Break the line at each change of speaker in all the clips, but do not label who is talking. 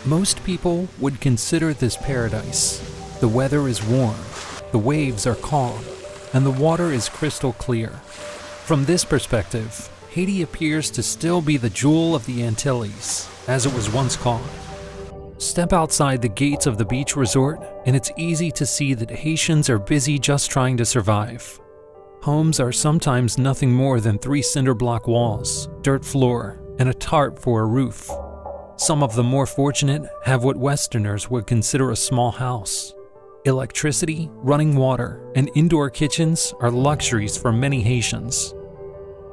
Most people would consider this paradise. The weather is warm, the waves are calm, and the water is crystal clear. From this perspective, Haiti appears to still be the jewel of the Antilles, as it was once called. Step outside the gates of the beach resort, and it's easy to see that Haitians are busy just trying to survive. Homes are sometimes nothing more than 3 cinder block walls, dirt floor, and a tarp for a roof. Some of the more fortunate have what Westerners would consider a small house. Electricity, running water, and indoor kitchens are luxuries for many Haitians.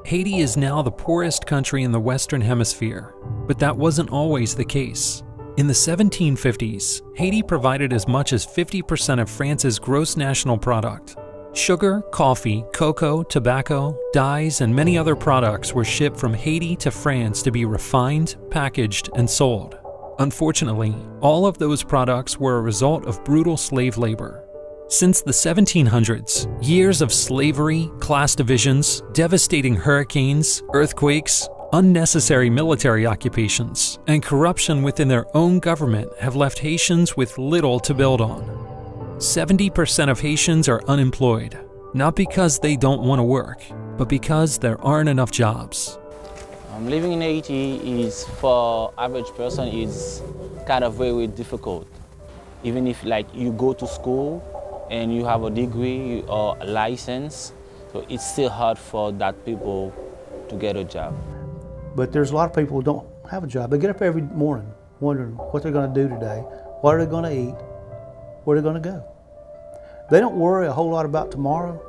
Haiti is now the poorest country in the Western Hemisphere, but that wasn't always the case. In the 1750s, Haiti provided as much as 50% of France's gross national product. Sugar, coffee, cocoa, tobacco, dyes, and many other products were shipped from Haiti to France to be refined, packaged, and sold. Unfortunately, all of those products were a result of brutal slave labor. Since the 1700s, years of slavery, class divisions, devastating hurricanes, earthquakes, unnecessary military occupations, and corruption within their own government have left Haitians with little to build on. 70% of Haitians are unemployed, not because they don't want to work, but because there aren't enough jobs.
Living in Haiti is, for average person, is kind of very difficult. Even if you go to school and you have a degree or a license, so it's still hard for that people to get a job.
But there's a lot of people who don't have a job. They get up every morning wondering what they're going to do today, what are they going to eat, where they're going to go. They don't worry a whole lot about tomorrow.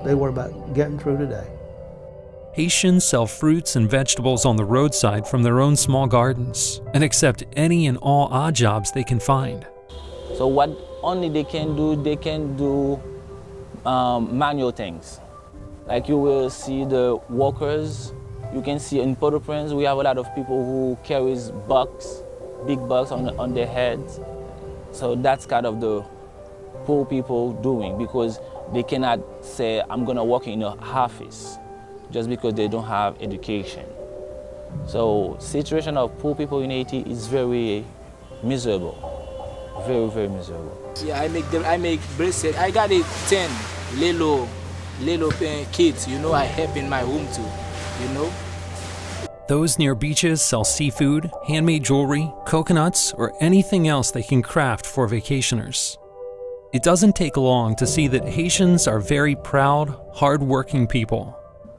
They worry about getting through today.
Haitians sell fruits and vegetables on the roadside from their own small gardens and accept any and all odd jobs they can find.
So what only they can do manual things. Like you will see the workers. You can see in Port-au-Prince, we have a lot of people who carries bucks, big bucks on their heads. So that's kind of the poor people doing, because they cannot say, I'm gonna work in an office just because they don't have education. So situation of poor people in Haiti is very miserable, very, very miserable.
Yeah, I make bracelet. I got it 10 little kids, I help in my home too,
Those near beaches sell seafood, handmade jewelry, coconuts, or anything else they can craft for vacationers. It doesn't take long to see that Haitians are very proud, hard-working people.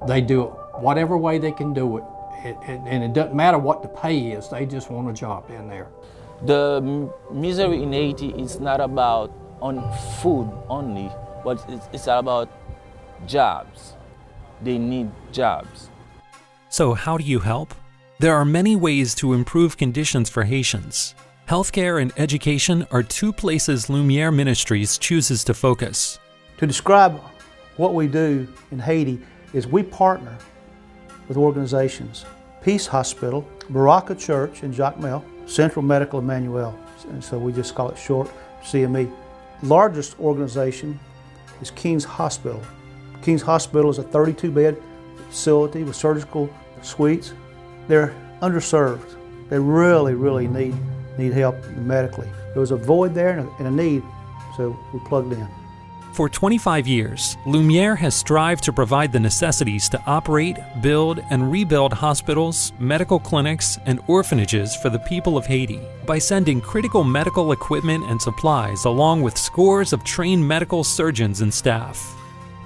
They do it whatever way they can do it, and it doesn't matter what the pay is, they just want a job in there.
The misery in Haiti is not about food only, but it's about jobs. They need jobs.
So how do you help? There are many ways to improve conditions for Haitians. Healthcare and education are 2 places Lumiere Ministries chooses to focus.
To describe what we do in Haiti is we partner with organizations. Peace Hospital, Baraka Church in Jacmel, Central Medical Emmanuel, and so we just call it short, CME. Largest organization is King's Hospital. King's Hospital is a 32-bed facility with surgical suites. They're underserved. They really, really need help medically. There was a void there and a need, so we plugged in.
For 25 years, Lumiere has strived to provide the necessities to operate, build, and rebuild hospitals, medical clinics, and orphanages for the people of Haiti by sending critical medical equipment and supplies along with scores of trained medical surgeons and staff.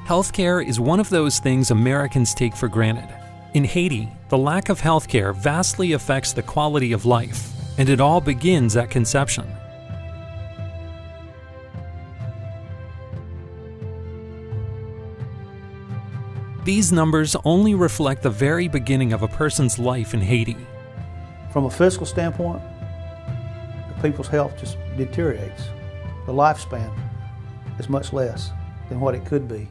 Healthcare is one of those things Americans take for granted. In Haiti, the lack of healthcare vastly affects the quality of life, and it all begins at conception. These numbers only reflect the very beginning of a person's life in Haiti.
From a physical standpoint, the people's health just deteriorates. The lifespan is much less than what it could be.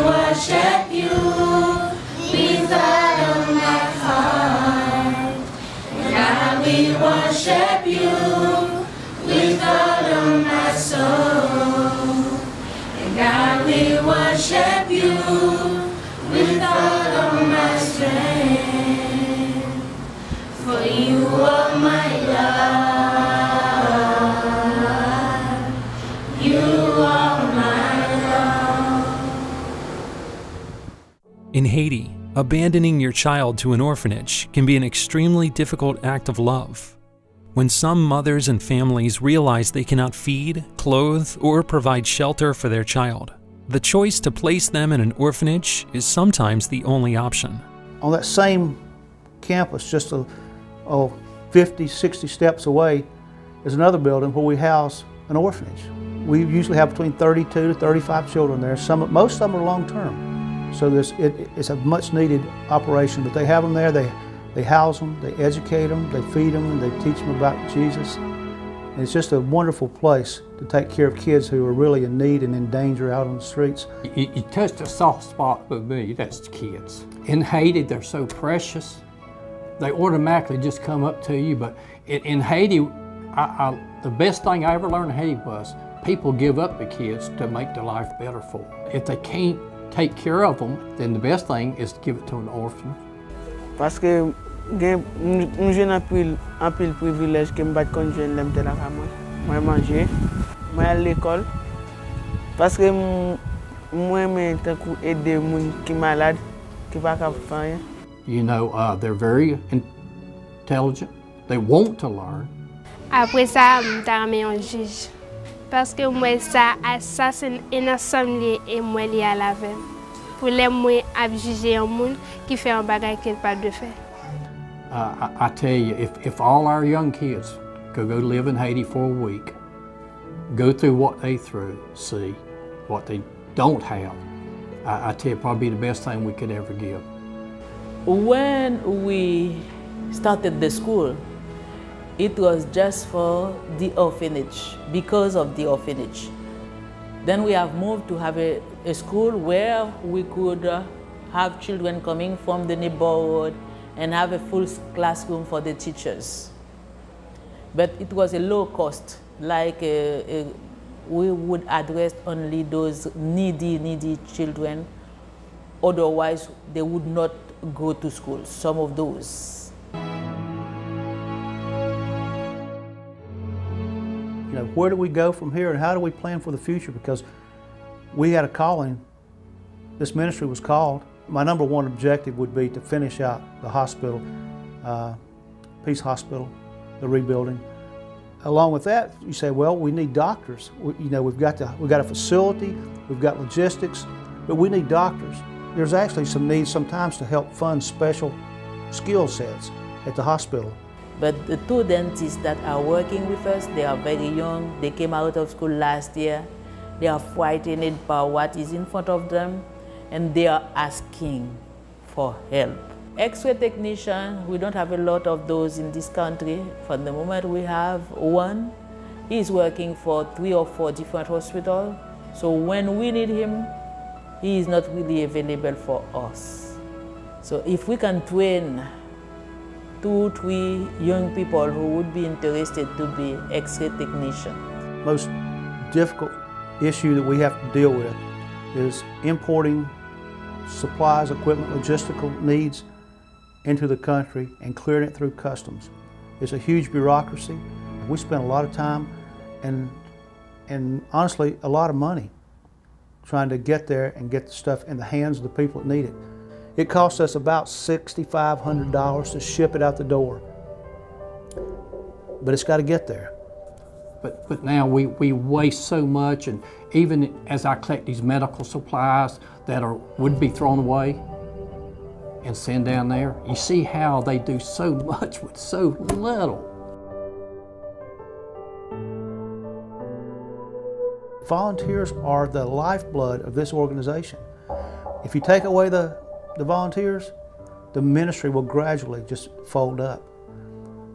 Worship you with all of my heart, and I will we worship you with all of my soul. And God, we worship you with all of my strength. For you are my God. You are my God.
In Haiti, abandoning your child to an orphanage can be an extremely difficult act of love. When some mothers and families realize they cannot feed, clothe, or provide shelter for their child, the choice to place them in an orphanage is sometimes the only option.
On that same campus, just 50, 60 steps away, is another building where we house an orphanage. We usually have between 32 to 35 children there. Most of them are long-term. So it's a much-needed operation, but they have them there. They house them, they educate them, they feed them, and they teach them about Jesus. And it's just a wonderful place to take care of kids who are really in need and in danger out on the streets.
You touched a soft spot with me, that's kids. In Haiti, they're so precious. They automatically just come up to you, but in Haiti, the best thing I ever learned in Haiti was people give up the kids to make their life better for them. If they can't take care of them, then the best thing is to give it to an orphan.
Parce que j'ai un pile privilège que m'bat kon jeune l'aime te la ramasse. Moi manger, moi à l'école. Parce que moi aime tant aider moun qui malade, qui pas capable faire rien.
You know, they're very intelligent. They want to learn.
Après ça, je suis un juge. Parce que moi, ça c'est une assemblée et moi, je suis à la veille. Pour les moi, à juger un monde qui fait un bagage qu'il n'a pas de faire.
I tell you, if all our young kids could go live in Haiti for a week, go through what they see, what they don't have, I tell you, probably the best thing we could ever give.
When we started the school, it was just for the orphanage, because of the orphanage. Then we have moved to have a school where we could have children coming from the neighborhood and have a full classroom for the teachers. But it was a low cost, like we would address only those needy children. Otherwise, they would not go to school, some of those.
You know, where do we go from here and how do we plan for the future? Because we had a calling, this ministry was called. My number one objective would be to finish out the hospital, Peace Hospital, the rebuilding. Along with that, you say, well, we need doctors. We've got a facility, we've got logistics, but we need doctors. There's actually some need sometimes to help fund special skill sets at the hospital.
But the two dentists that are working with us, they are very young. They came out of school last year. They are frightened by what is in front of them, and they are asking for help. X-ray technician, we don't have a lot of those in this country. For the moment we have one. He's working for 3 or 4 different hospitals. So when we need him, he is not really available for us. So if we can train 2, 3 young people who would be interested to be X-ray technician.
Most difficult issue that we have to deal with is importing supplies, equipment, logistical needs into the country and clearing it through customs. It's a huge bureaucracy. We spend a lot of time and honestly a lot of money trying to get there and get the stuff in the hands of the people that need it. It costs us about $6,500 to ship it out the door, but it's got to get there.
But now we waste so much, and even as I collect these medical supplies that would be thrown away and send down there, you see how they do so much with so little.
Volunteers are the lifeblood of this organization. If you take away the volunteers, the ministry will gradually just fold up.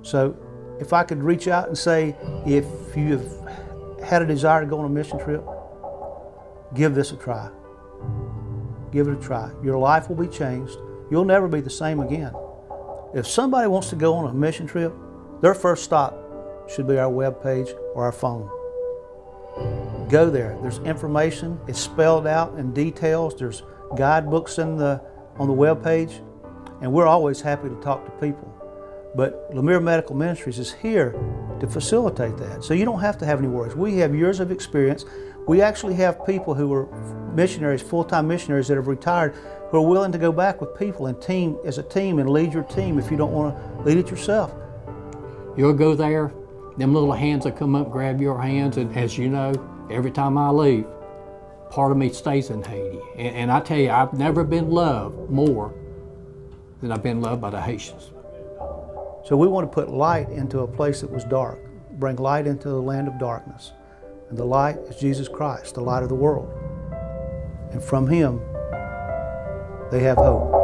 So if I could reach out and say, if you've had a desire to go on a mission trip, give this a try. Give it a try. Your life will be changed. You'll never be the same again. If somebody wants to go on a mission trip, their first stop should be our webpage or our phone. Go there. There's information. It's spelled out in details. There's guidebooks on the webpage, and we're always happy to talk to people. But Lumiere Medical Ministries is here to facilitate that. So you don't have to have any worries. We have years of experience. We actually have people who are missionaries, full-time missionaries that have retired, who are willing to go back with people and team as a team and lead your team if you don't want to lead it yourself.
You'll go there, them little hands will come up, grab your hands, and as you know, every time I leave, part of me stays in Haiti. And I tell you, I've never been loved more than I've been loved by the Haitians.
So we want to put light into a place that was dark, bring light into the land of darkness. And the light is Jesus Christ, the light of the world. And from Him, they have hope.